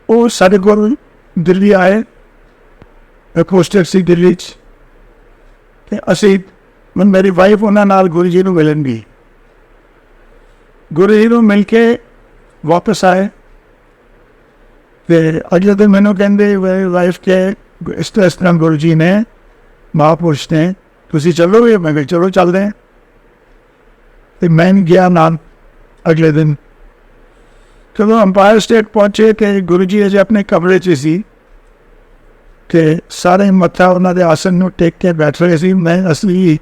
ਉਹ ਸਾਡੇ ਕੋਲ ਦਿੱਲੀ ਆਏ, ਪੋਸਟਰ ਸੀ ਦਿੱਲੀ 'ਚ, ਅਤੇ ਅਸੀਂ ਮੇਰੀ ਵਾਈਫ ਉਹਨਾਂ ਨਾਲ ਗੁਰੂ ਜੀ ਨੂੰ ਮਿਲਣ ਗਈ। ਗੁਰੂ ਜੀ ਨੂੰ ਮਿਲ ਕੇ ਵਾਪਸ ਆਏ ਅਤੇ ਅਗਲੇ ਦਿਨ ਮੈਨੂੰ ਕਹਿੰਦੇ ਮੇਰੀ ਵਾਈਫ ਕਿ ਇਸ ਤਰ੍ਹਾਂ ਗੁਰੂ ਜੀ ਨੇ ਮਹਾਂਪੁਰਸ਼ ਨੇ, ਤੁਸੀਂ ਚੱਲੋਗੇ? ਮੈਂ ਕਿਹਾ ਚਲੋ ਚੱਲਦੇ ਹਾਂ। ਅਤੇ ਮੈਂ ਗਿਆ ਨਾਲ। ਅਗਲੇ ਦਿਨ ਜਦੋਂ ਅੰਪਾਇਰ ਸਟੇਟ ਪਹੁੰਚੇ ਅਤੇ ਗੁਰੂ ਜੀ ਅਜੇ ਆਪਣੇ ਕਮਰੇ 'ਚ ਸੀ ਅਤੇ ਸਾਰੇ ਮੱਥਾ ਉਹਨਾਂ ਦੇ ਆਸਨ ਨੂੰ ਟੇਕ ਕੇ ਬੈਠ ਰਹੇ ਸੀ। ਮੈਂ ਅਸਲੀ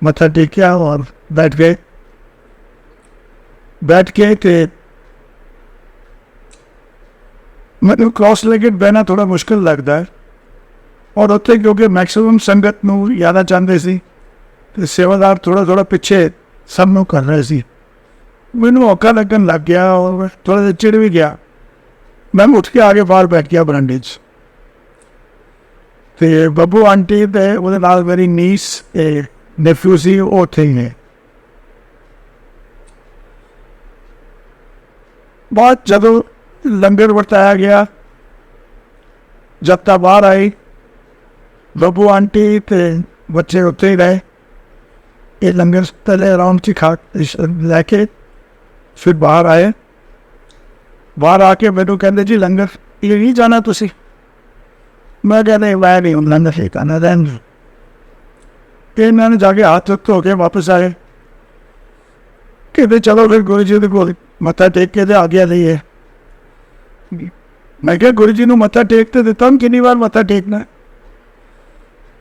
ਮੱਥਾ ਟੇਕਿਆ ਔਰ ਬੈਠ ਕੇ ਅਤੇ ਮੈਨੂੰ ਕ੍ਰੋਸ ਲੈਗਡ ਬਹਿਣਾ ਥੋੜ੍ਹਾ ਮੁਸ਼ਕਿਲ ਲੱਗਦਾ ਹੈ, ਔਰ ਉੱਥੇ ਕਿਉਂਕਿ ਮੈਕਸੀਮਮ ਸੰਗਤ ਨੂੰ ਜ਼ਿਆਦਾ ਚਾਹੁੰਦੇ ਸੀ ਅਤੇ ਸੇਵਾਦਾਰ ਥੋੜ੍ਹਾ ਪਿੱਛੇ ਸਭ ਨੂੰ ਕਰ ਰਹੇ ਸੀ। ਮੈਨੂੰ ਔਖਾ ਲੱਗਣ ਲੱਗ ਗਿਆ ਔਰ ਥੋੜ੍ਹਾ ਜਿਹਾ ਚਿੜ ਵੀ ਗਿਆ। ਮੈਂ ਉੱਠ ਕੇ ਆ ਕੇ ਬਾਹਰ ਬੈਠ ਗਿਆ ਬਰਾਂਡੇ 'ਚ, ਅਤੇ ਬੱਬੂ ਆਂਟੀ ਅਤੇ ਉਹਦੇ ਨਾਲ ਮੇਰੀ ਨੀਸ ਨੈਫਿਊ ਸੀ, ਉਹ ਉੱਥੇ ਹੀ ਨੇ। ਬਾਅਦ ਜਦੋਂ ਲੰਗਰ ਵਰਤਾਇਆ ਗਿਆ, ਜਦ ਤੱਕ ਬਾਹਰ ਆਈ, ਬੱਬੂ ਆਂਟੀ ਅਤੇ ਬੱਚੇ ਉੱਥੇ ਹੀ ਰਹੇ। ਇਹ ਲੰਗਰ ਤਲੇ ਅਰਾਊਂਡ 'ਚ ਖਾ ਲੈ ਕੇ ਫਿਰ ਬਾਹਰ ਆਏ। ਬਾਹਰ ਆ ਕੇ ਮੈਨੂੰ ਕਹਿੰਦੇ ਜੀ ਲੰਗਰ ਇਹ ਨਹੀਂ ਜਾਣਾ ਤੁਸੀਂ? ਮੈਂ ਕਹਿੰਦਾ ਮੈਂ ਨਹੀਂ ਹੁਣ ਲੰਗਰ ਹੀ ਖਾਣਾ ਰਹਿਣ। ਅਤੇ ਇਹਨਾਂ ਨੇ ਜਾ ਕੇ ਹੱਥ ਧੋ ਕੇ ਵਾਪਸ ਆਏ। ਕਹਿੰਦੇ ਚਲੋ ਫਿਰ ਗੁਰੂ ਜੀ ਦੇ ਕੋਲ ਮੱਥਾ ਟੇਕ ਕੇ ਤੇ ਆ ਗਿਆ ਲਈਏ। ਮੈਂ ਕਿਹਾ ਗੁਰੂ ਜੀ ਨੂੰ ਮੱਥਾ ਟੇਕ ਤੇ ਦਿੱਤਾ, ਹੁਣ ਕਿੰਨੀ ਵਾਰ ਮੱਥਾ ਟੇਕਣਾ?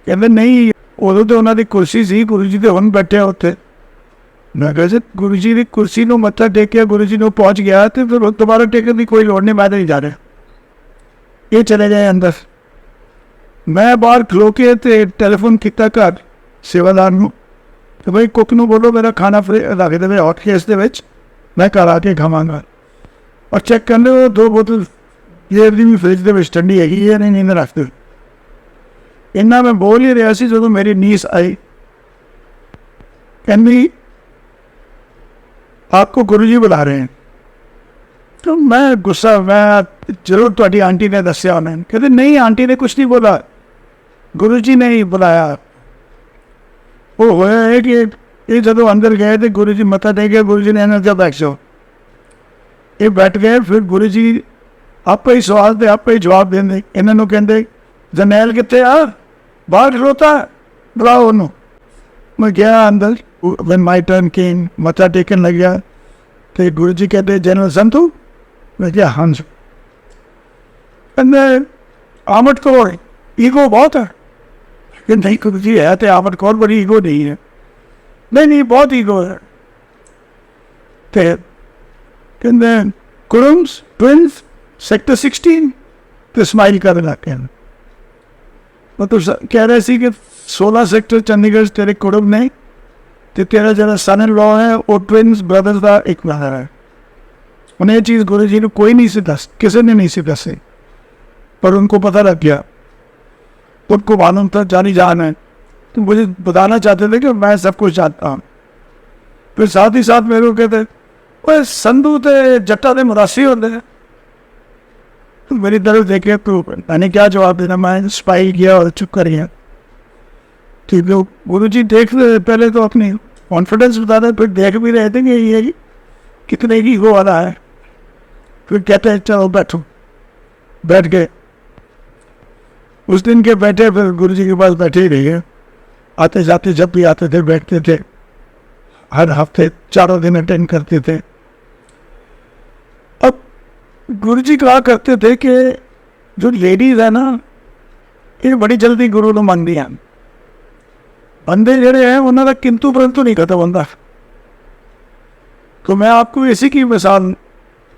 ਕਹਿੰਦੇ ਨਹੀਂ, ਉਦੋਂ ਤਾਂ ਉਹਨਾਂ ਦੀ ਕੁਰਸੀ ਸੀ, ਗੁਰੂ ਜੀ ਦੇ ਹੁਣ ਬੈਠੇ ਉੱਥੇ। ਮੈਂ ਕਿਹਾ ਜੀ ਗੁਰੂ ਜੀ ਦੀ ਕੁਰਸੀ ਨੂੰ ਮੱਥਾ ਟੇਕਿਆ, ਗੁਰੂ ਜੀ ਨੂੰ ਪਹੁੰਚ ਗਿਆ ਅਤੇ ਫਿਰ ਦੁਬਾਰਾ ਟੇਕਣ ਦੀ ਕੋਈ ਲੋੜ ਨਹੀਂ, ਮੈਂ ਤਾਂ ਨਹੀਂ ਜਾ ਰਿਹਾ। ਇਹ ਚਲੇ ਗਏ ਅੰਦਰ। ਮੈਂ ਬਾਹਰ ਖਲੋ ਕੇ ਅਤੇ ਟੈਲੀਫੋਨ ਕੀਤਾ ਘਰ ਸੇਵਾਦਾਰ ਨੂੰ ਕਿ ਬਈ ਕੁੱਕ ਨੂੰ ਬੋਲੋ ਮੇਰਾ ਖਾਣਾ ਰੱਖ ਦੇਵੇ ਹੌਟ ਕੇਸ ਦੇ ਵਿੱਚ, ਮੈਂ ਘਰ ਆ ਕੇ ਖਾਵਾਂਗਾ। ਔਰ ਚੈੱਕ ਕਰ ਲਿਓ 2 ਬੋਤਲ ਬੀਅਰ ਦੀ ਵੀ ਫਰਿੱਜ ਦੇ ਵਿੱਚ ਠੰਡੀ ਹੈਗੀ ਹੈ, ਨਹੀਂ ਰੱਖ ਦਿਓ। ਇੰਨਾ ਮੈਂ ਬੋਲ ਹੀ ਰਿਹਾ ਸੀ ਜਦੋਂ ਮੇਰੀ ਨੀਸ ਆਈ, ਕਹਿੰਦੀ आपको गुरु जी बुला रहे हैं। तो मैं गुस्सा, मैं जरूर ਤੁਹਾਡੀ आंटी ने दसिया उन्हें। कहते नहीं आंटी ने कुछ नहीं बोला, गुरु जी ने ही बुलाया। वो होया है कि ये जब अंदर गए थे गुरु जी मत्था टेके, गुरु जी ने इन्हें जब बैठ जाओ, ये बैठ गए। फिर गुरु जी आप ही सवाल थे आप ही जवाब देंगे। इन्होंने कहते जरनैल कितने आ, बाहर खलोता, बुलाओ उन्होंने। मैं गया अंदर, when my turn came, मत्था टेकन लग गया तो गुरु जी कहते जनरल संतू? मैं क्या हाँ जी। कहते आमद कौर ईगो बहुत है? कि नहीं गुरु जी है तो आमद कौर बड़ी ईगो नहीं है। नहीं बहुत ईगो है। तो कहते कुरुम्स ट्विंस सेक्टर 16 तो स्माइल कर लग गया। मतलब कह रहे सी कि 16 सेक्टर चंडीगढ़ तेरे कुरुम नहीं, तो तेरा जरा सन इन लॉ है वो ट्विंस ब्रदर्स का एक ब्रदर है। उन्हें ये चीज़ गुरु जी ने कोई नहीं सी दस, किसी ने नहीं सी दसी, पर उनको पता लग गया, उनको मालूम था जानी जान है। तो मुझे बताना चाहते थे कि मैं सब कुछ जानता हूँ। फिर साथ ही साथ मेरे को कहते वो संधू तो जट्टा के मुरासी होते हैं। तो मेरी तरफ देखे तो मैंने क्या जवाब देना, मैं स्पाई किया और चुप कर गया। ठीक है, गुरु जी देख पहले तो अपनी कॉन्फिडेंस बता रहे, फिर देख भी रहे थे कि ये कितने की वो वाला है। फिर कहते हैं चलो बैठो, बैठ गए। उस दिन के बैठे, फिर गुरु जी के पास बैठे ही रहे। आते जाते जब भी आते थे बैठते थे, हर हफ्ते 4 दिन अटेंड करते थे। अब गुरु जी कहा करते थे कि जो लेडीज़ है ना, ये बड़ी जल्दी गुरु को मंगती हैं। बंदे जड़े हैं उन्होंने किंतु परंतु नहीं खत्म होता। तो मैं आपको इसी की मिसाल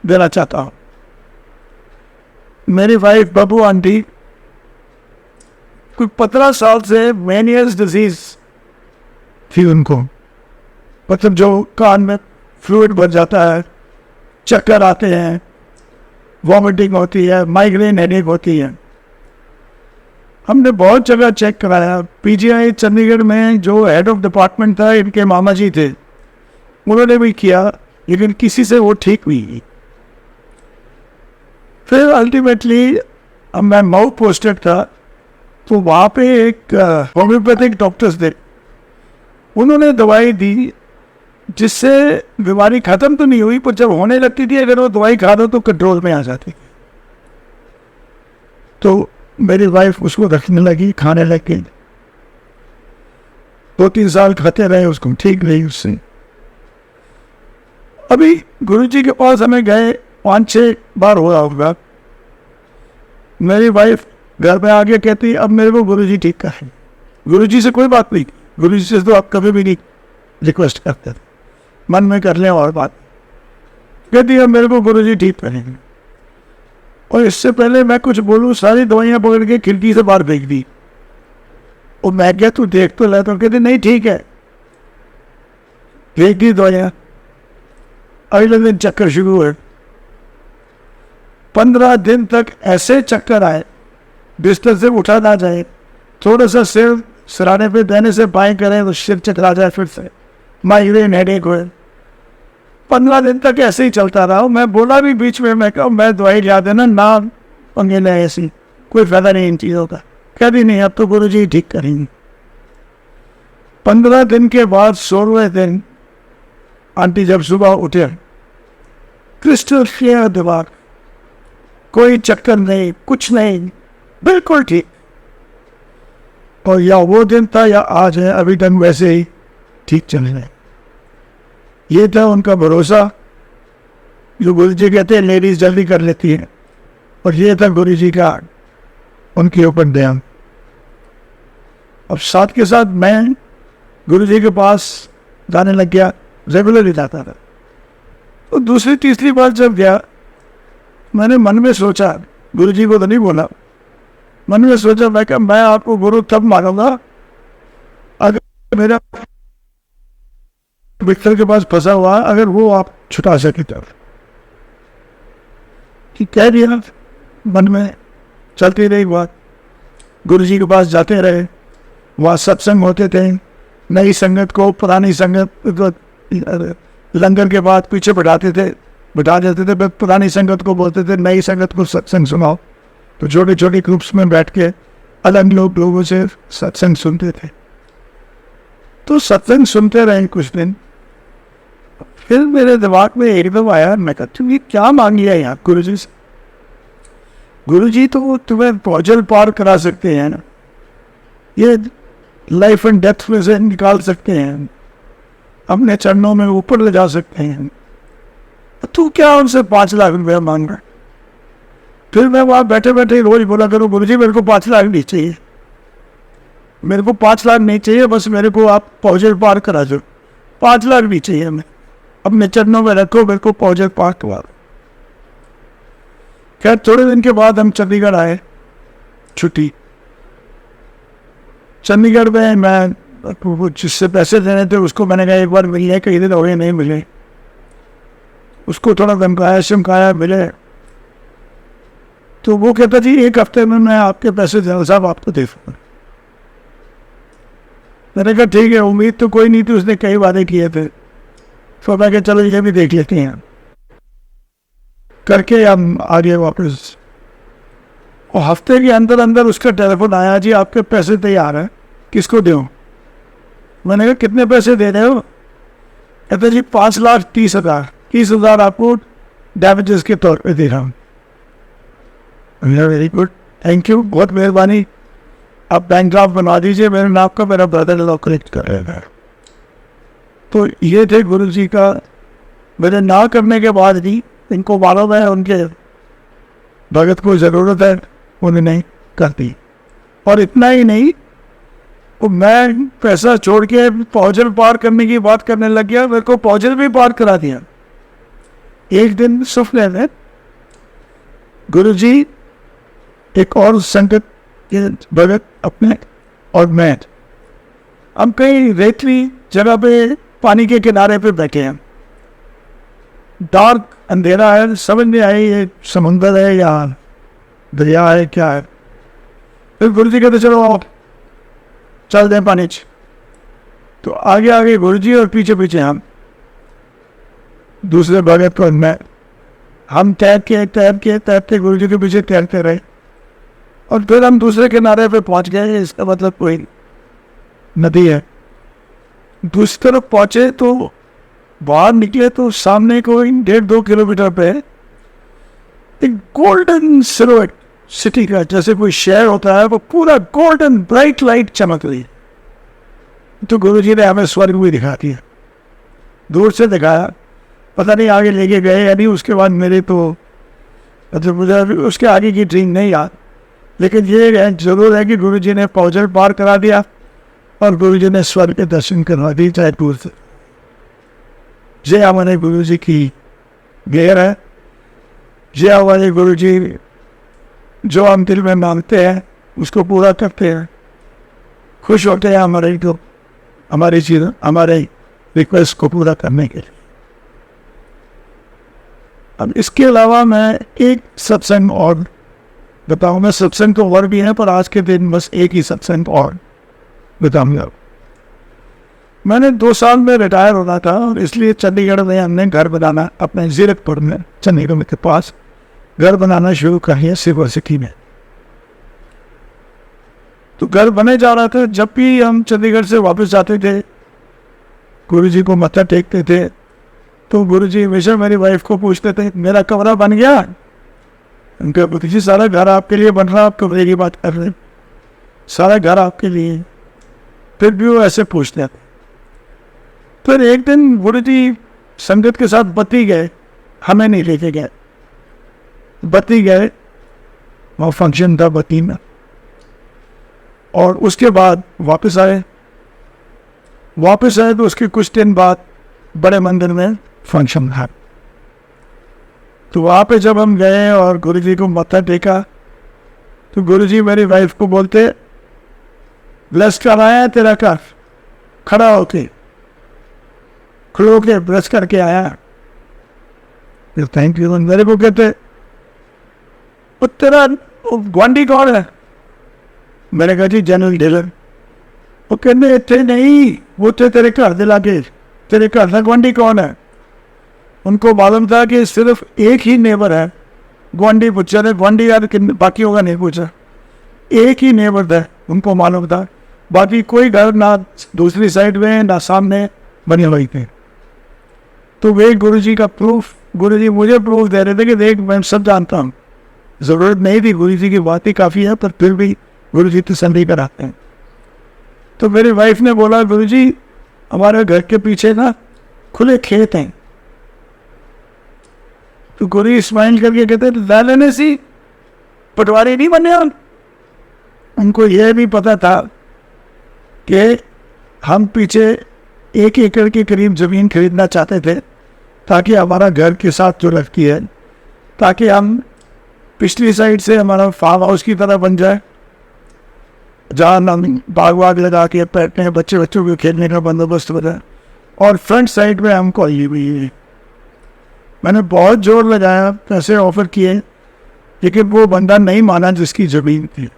देना चाहता हूँ। मेरी वाइफ बब्बू आंटी कोई 15 साल से मैनियस डिजीज थी उनको, मतलब जो कान में फ्लूइड भर जाता है, चक्कर आते हैं, वॉमिटिंग होती है, माइग्रेन हेडेक होती है। हमने बहुत जगह चेक कराया। पीजीआई चंडीगढ़ में जो हेड ऑफ डिपार्टमेंट था, इनके मामा जी थे, उन्होंने भी किया, लेकिन किसी से वो ठीक नहीं। फिर अल्टीमेटली अब मैं मऊ पोस्टेड था, तो वहाँ पे एक होम्योपैथिक डॉक्टर्स थे, उन्होंने दवाई दी जिससे बीमारी ख़त्म तो नहीं हुई, पर जब होने लगती थी अगर वो दवाई खा दो तो कंट्रोल में आ जाती। तो मेरी वाइफ उसको रखने लगी, खाने लगी, 2-3 साल खाते रहे उसको, ठीक रही उससे। अभी गुरुजी के पास हमें गए 5-6 बार हुआ होगा, मेरी वाइफ घर में आके कहती अब मेरे को गुरुजी ठीक करें। गुरुजी से कोई बात नहीं, गुरुजी से तो आप कभी भी नहीं रिक्वेस्ट करते थे, मन में कर लें और बात। कहती अब मेरे को गुरुजी ठीक करेंगे। और इससे पहले मैं कुछ बोलूँ, सारी दवाइयाँ पकड़ के खिड़की से बाहर फेंक दी। और मैं क्या तू देख तो ले, तो कहते नहीं ठीक है, फेंक दी दवाइयाँ। अगले दिन चक्कर शुरू हुए, 15 दिन तक ऐसे चक्कर आए, बिस्तर से उठा ना जाए, थोड़ा सा सिर सराहने पे देने से बाएं करें तो सिर चकरा जाए, फिर से माइग्रेन हेडेक हुए। 15 दिन तक ऐसे ही चलता रहा। मैं बोला भी बीच में, मैं कहा मैं दवाई लिया देना ना, पंगे ले, ऐसी कोई फायदा नहीं इन चीज़ों का। कभी नहीं, अब तो गुरुजी ठीक करेंगे। 15 दिन के बाद 16वें दिन आंटी जब सुबह उठे, क्रिस्टल क्लियर दिमाग, कोई चक्कर नहीं, कुछ नहीं, बिल्कुल ठीक। और या वो दिन था या आज है, अभी तक वैसे ही ठीक चल रहे। ये था उनका भरोसा, जो गुरुजी कहते हैं लेडीज जल्दी कर लेती हैं, और ये था गुरुजी का उनके ऊपर ध्यान। अब साथ के साथ मैं गुरुजी के पास जाने लग गया, रेगुलरली जाता था। तो दूसरी तीसरी बार जब गया, मैंने मन में सोचा, गुरुजी को तो नहीं बोला, मन में सोचा, मैं क्या मैं आपको गुरु तब मानूंगा अगर मेरा बिस्तर के पास फंसा हुआ, अगर वो आप छुटा सके तब। कि कह दिया मन में, चलती रही बात। गुरुजी के पास जाते रहे, वहाँ सत्संग होते थे, नई संगत को पुरानी संगत को लंगर के बाद पीछे बिठा देते थे, पुरानी संगत को बोलते थे नई संगत को सत्संग सुनाओ। तो छोटे छोटे ग्रुप्स में बैठ के अलग लोगों से सत्संग सुनते थे। तो सत्संग सुनते रहे कुछ दिन, फिर मेरे दिमाग में एकदम आया, मैं कहता हूँ ये क्या मांग लिया यहाँ गुरुजी से। गुरुजी तो तुम्हें पौजल पार करा सकते हैं ना, ये लाइफ एंड डेथ में से निकाल सकते हैं, अपने चरणों में ऊपर ले जा सकते हैं, तू क्या उनसे 5 लाख रुपया मांग रहा। फिर मैं वहाँ बैठे बैठे रोज बोला करूँ, गुरुजी मेरे को 5 लाख नहीं चाहिए, मेरे को 5 लाख नहीं चाहिए, बस मेरे को आप पौजल पार करा दो, 5 लाख नहीं चाहिए, मैं अपने चरणों में रखो, मेरे को पौजल पार करवा दो। खैर थोड़े दिन के बाद हम चंडीगढ़ आए, छुट्टी। चंडीगढ़ में मैं जिससे पैसे देने थे उसको मैंने कहा एक बार मिले, कई दिन हो गए नहीं मिले। उसको थोड़ा धमकाया शमकाया, मिले तो वो कहता जी 1 हफ्ते में मैं आपके पैसे साहब आपको दे दूँगा। मैंने कहा ठीक है, उम्मीद तो कोई नहीं थी, उसने कई वादे किए थे, तो मैं कहा चलो ये भी देख लेते हैं करके हम आ गए वापस। और हफ्ते के अंदर अंदर उसका टेलीफोन आया, जी आपके पैसे तैयार हैं, किसको दूँ। मैंने कहा कितने पैसे दे रहे हो। कहते जी 5,30,000, 30,000 आपको डैमेजेस के तौर पे दे रहा हूँ। वेरी गुड, थैंक यू, बहुत मेहरबानी, आप बैंक ड्राफ्ट बनवा दीजिए मेरे नाम का, मेरा ब्रदर लॉ कलेक्ट कर रहा है। तो ये थे गुरुजी का। मेरे ना करने के बाद भी इनको मालूम है उनके भगत को ज़रूरत है, उन्हें कर दी। और इतना ही नहीं, तो मैं पैसा छोड़ के पौजल पार करने की बात करने लग गया, मेरे को पौजल भी पार करा दिया। एक दिन सपने में गुरुजी एक और संगत के भगत अपने और मैं, हम कहीं रेतली जगह पे पानी के किनारे पे बैठे हैं, डार्क अंधेरा है, समझ नहीं आई ये समुंदर है या दरिया है क्या है। फिर गुरुजी कहते चलो आओ चल दें पानी च। तो आगे आगे गुरुजी और पीछे पीछे हम, दूसरे भगत और मैं। हम तैरते गुरु जी के पीछे तैरते रहे और फिर हम दूसरे किनारे पे पहुंच गए। इसका मतलब कोई नदी है, दूसरी तरफ पहुंचे तो बाहर निकले तो सामने कोई 1.5-2 किलोमीटर पे एक गोल्डन सिलुएट सिटी का, जैसे कोई शहर होता है वो पूरा गोल्डन ब्राइट लाइट चमक रही है। तो गुरुजी ने हमें स्वर्ग भी दिखा दिया, दूर से दिखाया, पता नहीं आगे लेके गए या नहीं। उसके बाद मेरे तो मतलब मुझे उसके आगे की ड्रीम नहीं याद, लेकिन ये जरूर है कि गुरुजी ने पौजर पार करा दिया और गुरुजी ने स्वर्ग के दर्शन करवा दिए चाहे दूर से। जय हमारे गुरुजी की गेर है, जय हमारे गुरुजी जो हम दिल में मांगते हैं उसको पूरा करते हैं, खुश होते हैं हमारे को हमारी चीज़ हमारे रिक्वेस्ट को पूरा करने के लिए। अब इसके अलावा मैं एक सत्संग और बताऊँ, मैं सत्संग तो और भी है पर आज के दिन बस एक ही सत्संग और बताऊँगा। मैंने 2 साल में रिटायर होना था और इसलिए चंडीगढ़ में हमने घर बनाना, अपने जीरकपुर में चंडीगढ़ के पास घर बनाना शुरू कर दिया सिल्वर सिटी में। तो घर बने जा रहा था, जब भी हम चंडीगढ़ से वापस जाते थे गुरुजी को मत्था टेकते थे तो गुरुजी हमेशा मेरी वाइफ को पूछते थे मेरा कमरा बन गया। उनका जी सारा घर आपके लिए बन रहा, आप कमरे की बात कर रहे, सारा घर आपके लिए। फिर भी वो ऐसे पूछते थे। फिर एक दिन गुरुजी संगत के साथ बत्ती गए, हमें नहीं लेके गए, बत्ती गए, वहाँ फंक्शन था बत्ती में, और उसके बाद वापस आए तो उसके कुछ दिन बाद बड़े मंदिर में फंक्शन था। तो वहाँ पे जब हम गए और गुरुजी को मत्था टेका तो गुरुजी मेरी वाइफ को बोलते ब्लेस कर आया है तेरा घर, खड़ा होके ब्लेस करके आया। फिर थैंक यू। मेरे को कहते वो तेरा ग्वांडी कौन है? मैंने कहा जी जनरल डीलर। वो कहते इतने नहीं, वो तो तेरे घर दे लागे, तेरे घर का ग्वांडी कौन है? उनको मालूम था कि सिर्फ एक ही नेबर है, ग्वांडी पूछा ने, ग्वांडी यार बाकियों का नहीं पूछा, एक ही नेबर था, उनको मालूम था, बाकी कोई घर ना दूसरी साइड में ना सामने बने हुए थे। तो वे गुरुजी का प्रूफ, गुरुजी मुझे प्रूफ दे रहे थे कि देख मैं सब जानता हूँ। ज़रूरत नहीं थी, गुरुजी की बात ही काफ़ी है, पर फिर भी गुरुजी तसल्ली कराते हैं। तो मेरी वाइफ ने बोला गुरुजी हमारे घर के पीछे ना खुले खेत हैं। तो गुरुजी स्माइल करके कहते ला लेने सी, पटवारी नहीं बने हम। उनको यह भी पता था कि हम पीछे 1 एकड़ के करीब ज़मीन खरीदना चाहते थे ताकि हमारा घर के साथ जो लगती है, ताकि हम पिछली साइड से हमारा फार्म हाउस की तरह बन जाए, जहाँ हम बाग वाग लगा के बैठते हैं, बच्चों को खेलने का बंदोबस्त हो जाए, और फ्रंट साइड में हमको ये भी है। मैंने बहुत जोर लगाया, पैसे ऑफर किए, लेकिन वो बंदा नहीं माना जिसकी ज़मीन थी,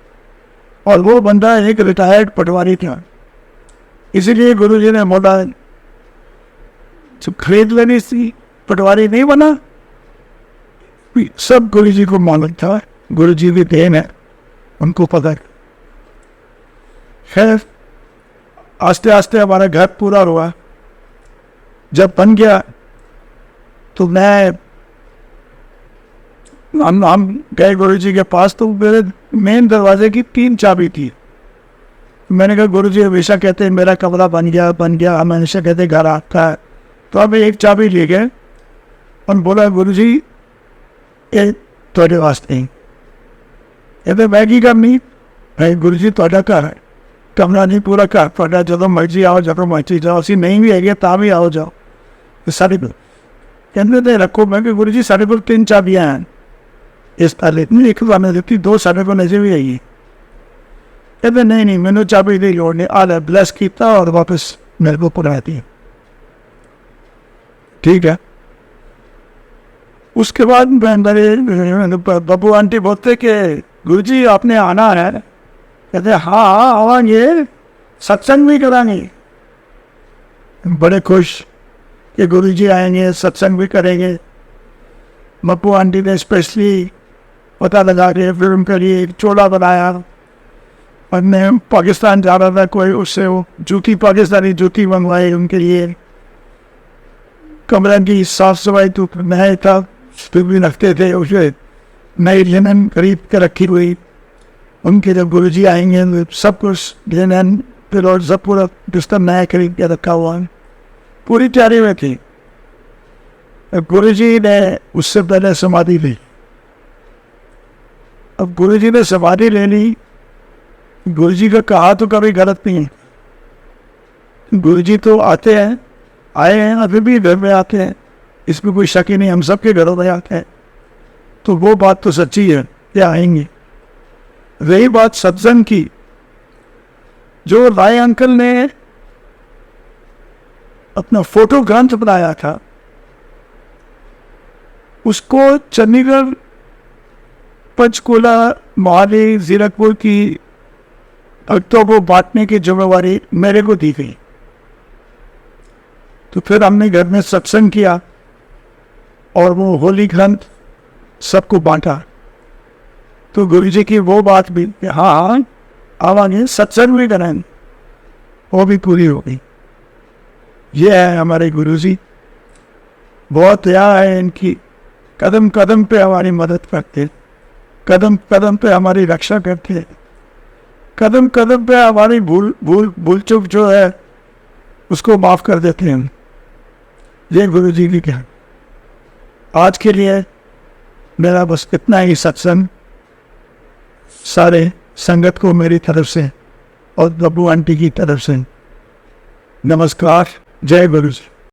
और वो बंदा एक रिटायर्ड पटवारी था। इसीलिए गुरुजी ने बोला जब खरीद लेनी थी, पटवारी नहीं बना। सब गुरुजी को मालूम था, गुरुजी भी देन है, उनको पता है। खैर आस्ते आस्ते हमारा घर पूरा हुआ। जब बन गया तो हम गए गुरुजी के पास, तो मेरे मेन दरवाजे की 3 चाबी थी। मैंने कहा गुरुजी हमेशा कहते हैं मेरा कमरा बन गया, हम हमेशा कहते घर आता है। तो अब 1 चाबी ले गए और बोला गुरुजी ये थोड़े वास्ते कहते मैगी करनी है, गुरुजी थोड़ा घर है, कमरा नहीं पूरा घर थोड़ा, जो मर्जी आओ, जब मर्जी जाओ, असी नहीं भी है ता भी आओ जाओ। तो साढ़े कहते थे रखो। मैं कि गुरुजी साढ़े को 3 चाबियाँ हैं, इस पहले इतनी एक बार देती, 2 साढ़े को नजर भी आई। कहते नहीं मैंने चाबी नहीं लोड़ने, आधा ब्लेस किया और वापस मेरे को पुरा दी। ठीक है। उसके बाद मेरे बाबू आंटी बोलते कि गुरुजी आपने आना है। कहते हाँ आवांगे, सत्संग भी कराएंगे। बड़े खुश कि गुरुजी आएंगे, सत्संग भी करेंगे। मप्पू आंटी ने स्पेशली पता लगा के फिर उनके लिए एक चोला बनाया। और मैं पाकिस्तान जा रहा था, कोई उससे वो जूती, पाकिस्तानी जूती मंगवाई उनके लिए। कमरा की साफ सफाई तो नया था, फिर भी रखते थे उसे नई लिनन खरीद के रखी हुई। उनके जब गुरुजी आएंगे तो सब कुछ लिनन फिर और सब पूरा बिस्तर नया खरीद के रखा हुआ है, पूरी तैयारी में थी। गुरुजी ने उससे पहले समाधि ली। अब गुरुजी ने समाधि ले ली, गुरुजी का कहा तो कभी गलत नहीं है। गुरुजी तो आते हैं, आए हैं, अभी भी घर में आते हैं, इसमें कोई शक ही नहीं, हम सबके घरों में आते हैं। तो वो बात तो सच्ची है, क्या आएंगे। रही बात सत्संग की, जो राय अंकल ने अपना फोटो ग्रंथ बनाया था, उसको चंडीगढ़, पंचकूला, मोहाली, जीरकपुर की भक्तों को बांटने की जिम्मेवारी मेरे को दी गई। तो फिर हमने घर में सत्संग किया और वो होली ग्रंथ सबको बांटा। तो गुरुजी की वो बात भी, हाँ आवांगे सत्संग भी करें, वो भी पूरी हो गई। ये है हमारे गुरुजी, बहुत दया है इनकी, कदम कदम पे हमारी मदद करते, कदम कदम पे हमारी रक्षा करते, कदम कदम पे हमारी भूल चूक जो है उसको माफ कर देते हैं। ये गुरुजी की क्या। आज के लिए मेरा बस इतना ही सत्संग। सारे संगत को मेरी तरफ से और बब्बू आंटी की तरफ से नमस्कार। जय गुरु जी।